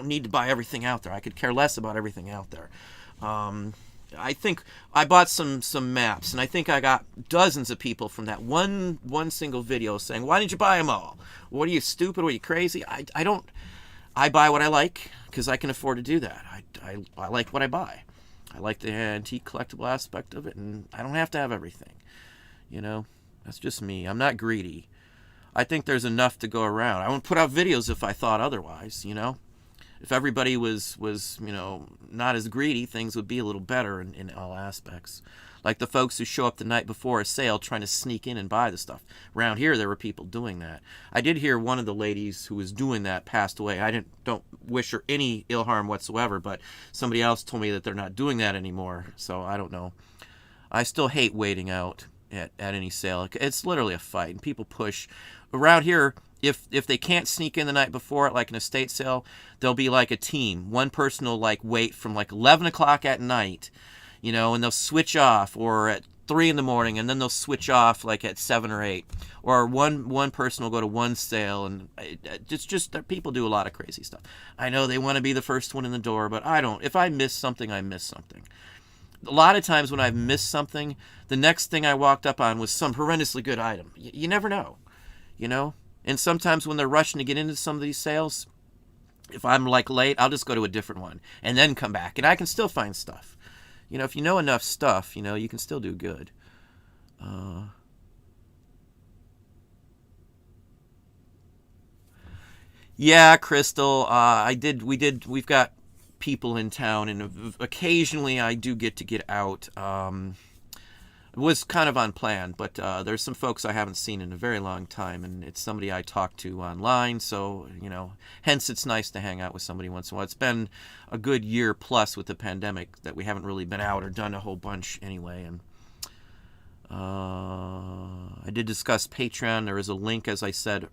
need to buy everything out there. I could care less about everything out there. I think I bought some maps, and I think I got dozens of people from that one single video saying, "Why didn't you buy them all? What are you, stupid? Are you crazy?" I buy what I like because I can afford to do that. I like what I buy. I like the antique collectible aspect of it, and I don't have to have everything. You know, that's just me. I'm not greedy. I think there's enough to go around. I wouldn't put out videos if I thought otherwise, you know. If everybody was you know, not as greedy, things would be a little better in all aspects. Like the folks who show up the night before a sale trying to sneak in and buy the stuff. Around here, there were people doing that. I did hear one of the ladies who was doing that passed away. I don't wish her any ill harm whatsoever, but somebody else told me that they're not doing that anymore, so I don't know. I still hate waiting out at any sale. It's literally a fight, and people push. Around here, if they can't sneak in the night before at like an estate sale, they'll be like a team. One person will like wait from like 11 o'clock at night, you know, and they'll switch off, or at 3 in the morning, and then they'll switch off like at 7 or 8. Or one person will go to one sale, and it's just that people do a lot of crazy stuff. I know they want to be the first one in the door, but I don't. If I miss something, I miss something. A lot of times when I've missed something, the next thing I walked up on was some horrendously good item. You never know, you know? And sometimes when they're rushing to get into some of these sales, if I'm like late, I'll just go to a different one and then come back, and I can still find stuff. You know, if you know enough stuff, you know, you can still do good. Yeah, Crystal, we've got people in town, and occasionally I do get to get out. It was kind of unplanned, but there's some folks I haven't seen in a very long time, and it's somebody I talk to online, so, you know, hence it's nice to hang out with somebody once in a while. It's been a good year plus with the pandemic that we haven't really been out or done a whole bunch anyway, and I did discuss Patreon. There is a link, as I said,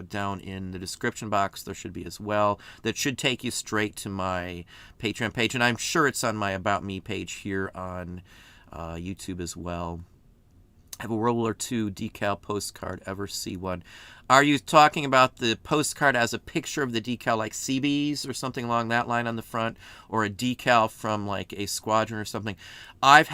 down in the description box. There should be as well. That should take you straight to my Patreon page, and I'm sure it's on my About Me page here on YouTube as well. I have a World War II decal postcard. Ever see one? Are you talking about the postcard as a picture of the decal, like CBs or something along that line on the front, or a decal from like a squadron or something? I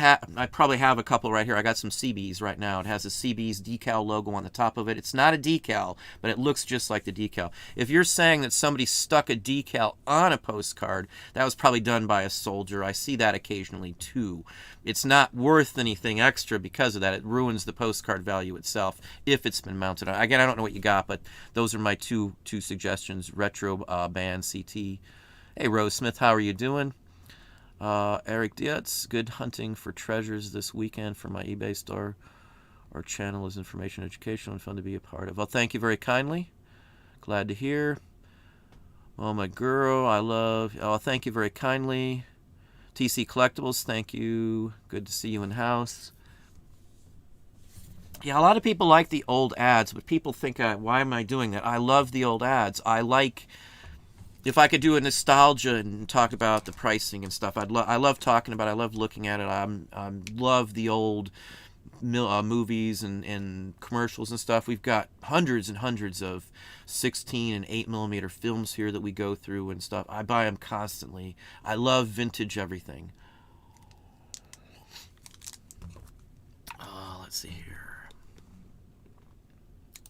probably have a couple right here. I got some CBs right now. It has a CB's decal logo on the top of it. It's not a decal, but it looks just like the decal. If you're saying that somebody stuck a decal on a postcard, that was probably done by a soldier. I see that occasionally too. It's not worth anything extra because of that. It ruins the postcard value itself if it's been mounted on. Again, I don't know what you got, but those are my two suggestions. Retro band CT. Hey, Rose Smith, how are you doing? Eric Dietz, good hunting for treasures this weekend for my eBay store. Our channel is information educational and fun to be a part of. Well, thank you very kindly. Glad to hear. Oh, my girl, I love. Oh, thank you very kindly. TC Collectibles, thank you. Good to see you in house. Yeah, a lot of people like the old ads, but people think, why am I doing that? I love the old ads. I like if I could do a nostalgia and talk about the pricing and stuff, I love talking about it. I love looking at it. I love the old movies and commercials and stuff. We've got hundreds and hundreds of 16 and 8mm films here that we go through and stuff. I buy them constantly. I love vintage everything. Let's see here.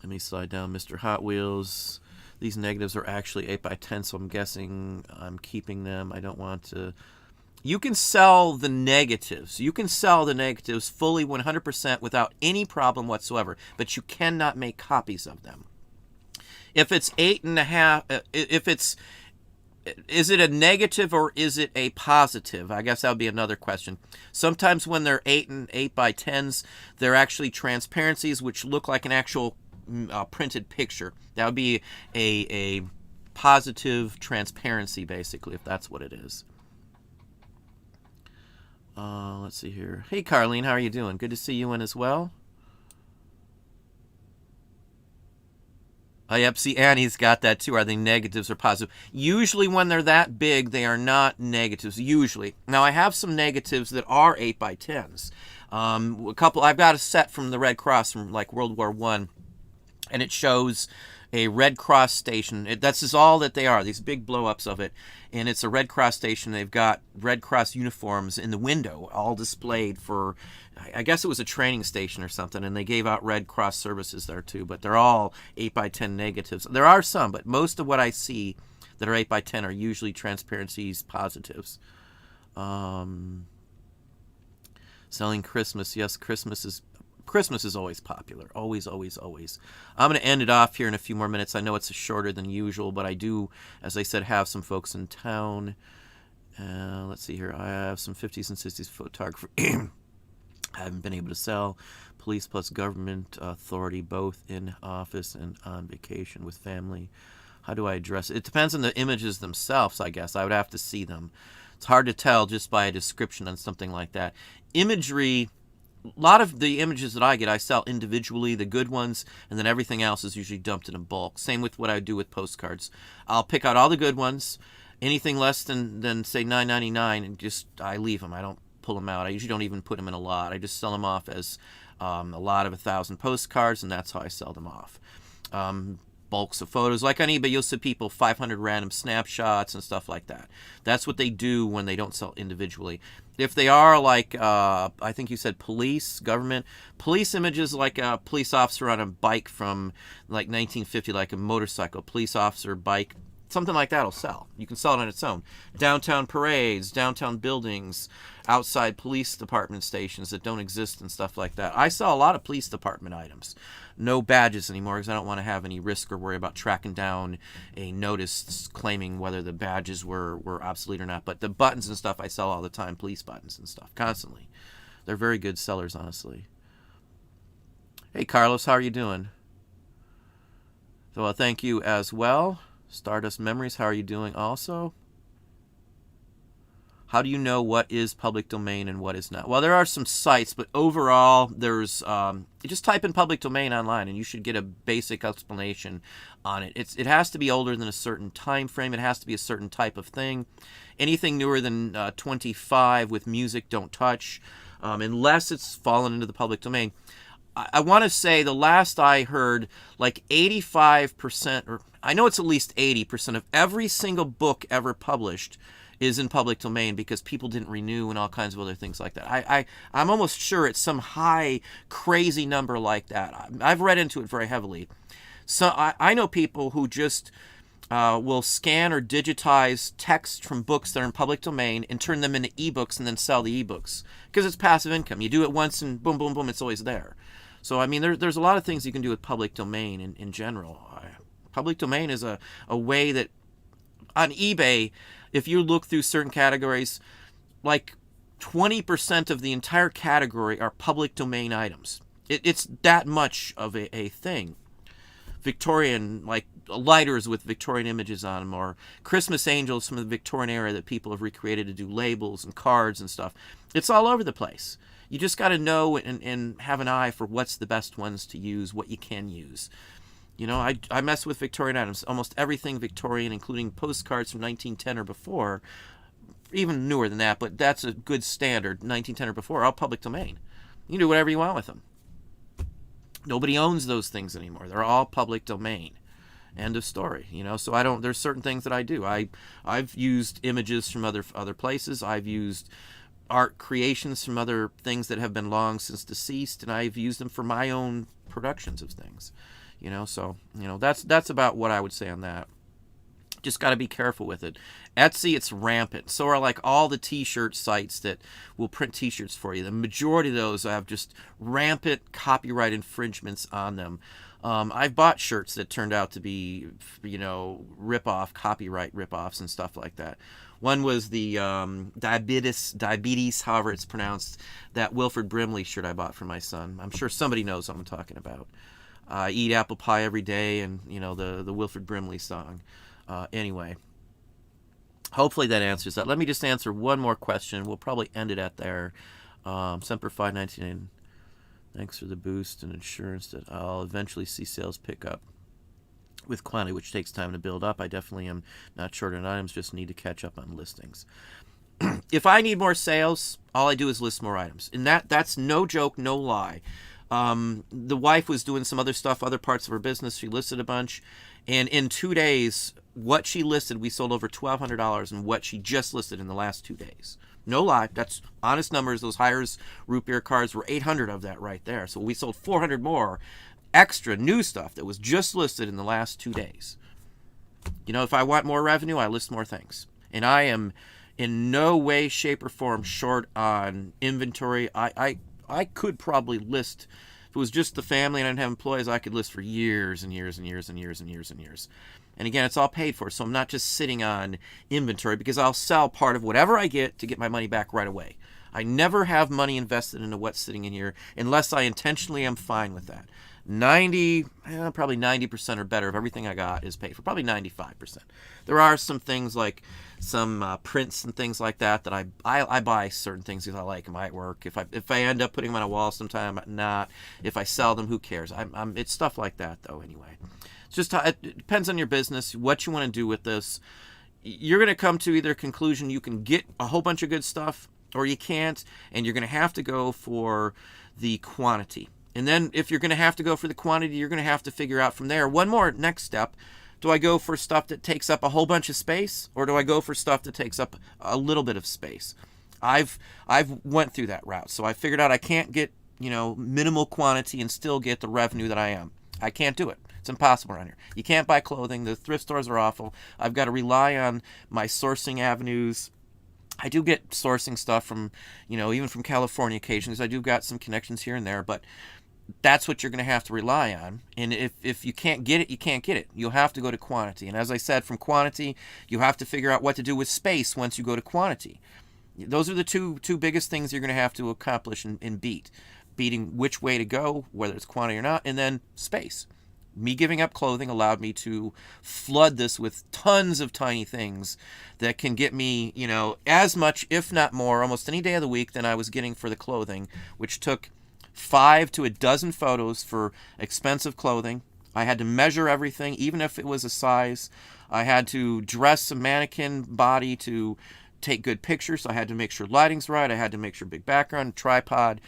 Let me slide down. Mr. Hot Wheels. These negatives are actually 8x10, so I'm guessing I'm keeping them. I don't want to... You can sell the negatives. You can sell the negatives fully 100% without any problem whatsoever, but you cannot make copies of them. If it's 8.5, if it's... Is it a negative or is it a positive? I guess that would be another question. Sometimes when they're 8x10s, they're actually transparencies, which look like an actual printed picture. That would be a positive transparency, basically, if that's what it is. Let's see here. Hey, Carlene, how are you doing? Good to see you in as well. Yep, see, Annie's got that too. Are they negatives or positive? Usually when they're that big, they are not negatives, usually. Now, I have some negatives that are 8x10s. A couple, I've got a set from the Red Cross from like World War I, and it shows a Red Cross station. That's just all that they are, these big blow-ups of it. And it's a Red Cross station. They've got Red Cross uniforms in the window, all displayed for, I guess it was a training station or something, and they gave out Red Cross services there too, but they're all 8x10 negatives. There are some, but most of what I see that are 8x10 are usually transparencies, positives. Selling Christmas. Yes, Christmas is always popular. Always, always, always. I'm going to end it off here in a few more minutes. I know it's shorter than usual, but I do, as I said, have some folks in town. Let's see here. I have some 50s and 60s photography. I haven't been able to sell. Police plus government authority, both in office and on vacation with family. How do I address it? It depends on the images themselves, I guess. I would have to see them. It's hard to tell just by a description on something like that. Imagery... A lot of the images that I get, I sell individually, the good ones, and then everything else is usually dumped in a bulk. Same with what I do with postcards. I'll pick out all the good ones. Anything less than say $9.99, and just I leave them. I don't pull them out. I usually don't even put them in a lot. I just sell them off as a lot of 1,000 postcards, and that's how I sell them off. Bulks of photos. Like on eBay, you'll see people 500 random snapshots and stuff like that. That's what they do when they don't sell individually. If they are like, I think you said police, government, police images like a police officer on a bike from like 1950, like a motorcycle, police officer bike, something like that will sell. You can sell it on its own. Downtown parades, downtown buildings, outside police department stations that don't exist and stuff like that. I sell a lot of police department items. No badges anymore because I don't want to have any risk or worry about tracking down a notice claiming whether the badges were obsolete or not. But the buttons and stuff I sell all the time, police buttons and stuff, constantly. They're very good sellers, honestly. Hey, Carlos, how are you doing? So thank you as well. Stardust Memories, how are you doing also? How do you know what is public domain and what is not? Well, there are some sites, but overall, there's you just type in public domain online, and you should get a basic explanation on it. It has to be older than a certain time frame. It has to be a certain type of thing. Anything newer than 25 with music, don't touch, unless it's fallen into the public domain. I want to say the last I heard, like 85%, or I know it's at least 80% of every single book ever published is in public domain because people didn't renew and all kinds of other things like that. I'm almost sure it's some high, crazy number like that. I've read into it very heavily. So I know people who just will scan or digitize text from books that are in public domain and turn them into ebooks and then sell the ebooks because it's passive income. You do it once and boom, boom, boom, it's always there. So, I mean, there's a lot of things you can do with public domain in general. Public domain is a way that on eBay, if you look through certain categories, like 20% of the entire category are public domain items. It's that much of a thing. Victorian, like lighters with Victorian images on them, or Christmas angels from the Victorian era that people have recreated to do labels and cards and stuff. It's all over the place. You just got to know and have an eye for what's the best ones to use, what you can use. You know, I mess with Victorian items, almost everything Victorian, including postcards from 1910 or before, even newer than that, but that's a good standard, 1910 or before, all public domain. You can do whatever you want with them. Nobody owns those things anymore. They're all public domain. End of story. You know, so I don't. There's certain things that I do. I've used images from other places. I've used art creations from other things that have been long since deceased, and I've used them for my own productions of things. You know, so you know that's about what I would say on that. Just got to be careful with it. Etsy, it's rampant. So are like all the t-shirt sites that will print t-shirts for you. The majority of those have just rampant copyright infringements on them. I've bought shirts that turned out to be, you know, copyright rip-offs and stuff like that. One was the diabetes, however it's pronounced, that Wilford Brimley shirt I bought for my son. I'm sure somebody knows what I'm talking about. I eat apple pie every day, and, you know, the Wilford Brimley song. Anyway, hopefully that answers that. Let me just answer one more question. We'll probably end it at there. Semper Fi 19. Thanks for the boost and assurance that I'll eventually see sales pick up with quantity, which takes time to build up. I definitely am not short on items, just need to catch up on listings. If I need more sales, all I do is list more items. And that's no joke, no lie. The wife was doing some other stuff, other parts of her business. She listed a bunch. And in 2 days, what she listed, we sold over $1,200 in what she just listed in the last 2 days. No lie. That's honest numbers. Those Hires root beer cards were 800 of that right there. So we sold 400 more extra new stuff that was just listed in the last 2 days. You know, if I want more revenue, I list more things. And I am in no way, shape, or form short on inventory. I could probably list, if it was just the family and I didn't have employees, I could list for years and years and years and years and years and years. And again, it's all paid for, so I'm not just sitting on inventory, because I'll sell part of whatever I get to get my money back right away. I never have money invested into what's sitting in here unless I intentionally am fine with that. Probably 90% or better of everything I got is paid for, probably 95%. There are some things like some prints and things like that I buy certain things because I like them. Might work. If I end up putting them on a wall sometime, not. If I sell them, who cares? It's stuff like that though. Anyway, it's just it depends on your business, what you want to do with this. You're going to come to either conclusion you can get a whole bunch of good stuff, or you can't, and you're going to have to go for the quantity. And then if you're going to have to go for the quantity, you're going to have to figure out from there one more next step. Do I go for stuff that takes up a whole bunch of space, or do I go for stuff that takes up a little bit of space? I've went through that route. So I figured out I can't get, you know, minimal quantity and still get the revenue that I am. I can't do it. It's impossible around here. You can't buy clothing. The thrift stores are awful. I've got to rely on my sourcing avenues. I do get sourcing stuff from, you know, even from California occasions. I do got some connections here and there, but that's what you're going to have to rely on. And if you can't get it, you can't get it. You'll have to go to quantity. And as I said, from quantity, you have to figure out what to do with space once you go to quantity. Those are the two biggest things you're going to have to accomplish and beating which way to go, whether it's quantity or not, and then space. Me giving up clothing allowed me to flood this with tons of tiny things that can get me, you know, as much, if not more, almost any day of the week than I was getting for the clothing, which took 5 to a dozen photos for expensive clothing. I had to measure everything, even if it was a size. I had to dress a mannequin body to take good pictures. So I had to make sure lighting's right. I had to make sure big background, tripod.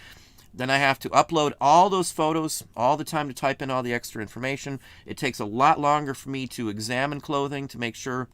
Then I have to upload all those photos all the time to type in all the extra information. It takes a lot longer for me to examine clothing to make sure.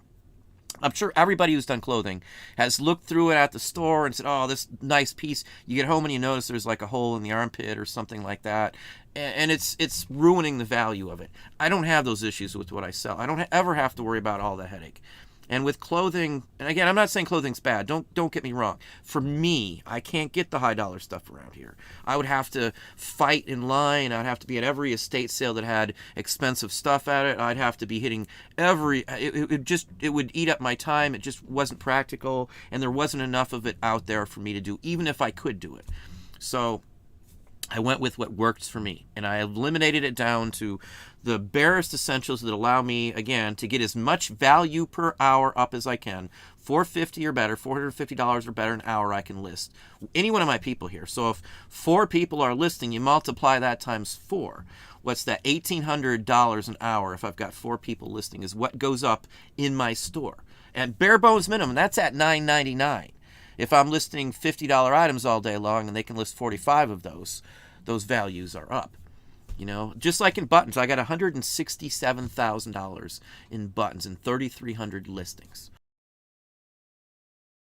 I'm sure everybody who's done clothing has looked through it at the store and said, oh, this nice piece. You get home and you notice there's like a hole in the armpit or something like that. And it's ruining the value of it. I don't have those issues with what I sell. I don't ever have to worry about all the headache. And with clothing, and again, I'm not saying clothing's bad. Don't get me wrong. For me, I can't get the high dollar stuff around here. I would have to fight in line. I'd have to be at every estate sale that had expensive stuff at it. I'd have to be hitting every. It would eat up my time. It just wasn't practical, and there wasn't enough of it out there for me to do, even if I could do it. So I went with what works for me, and I eliminated it down to the barest essentials that allow me, again, to get as much value per hour up as I can. $450 or better, $450 or better an hour I can list any one of my people here. So if 4 people are listing, you multiply that times 4. What's that? $1,800 an hour if I've got 4 people listing is what goes up in my store. And bare bones minimum, that's at $9.99. If I'm listing $50 items all day long and they can list 45 of those values are up. You know, just like in buttons, I got $167,000 in buttons and 3,300 listings.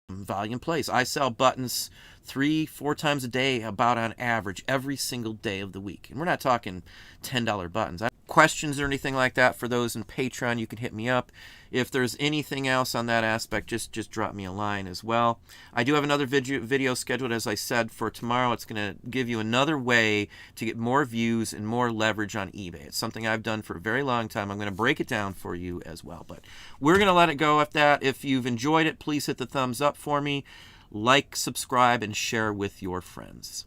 Volume plays. I sell buttons 3-4 times a day, about on average, every single day of the week. And we're not talking $10 buttons. Questions or anything like that for those in Patreon, you can hit me up. If there's anything else on that aspect, just drop me a line as well. I do have another video scheduled, as I said, for tomorrow. It's going to give you another way to get more views and more leverage on eBay. It's something I've done for a very long time. I'm going to break it down for you as well. But we're going to let it go at that. If you've enjoyed it, please hit the thumbs up for me. Like, subscribe, and share with your friends.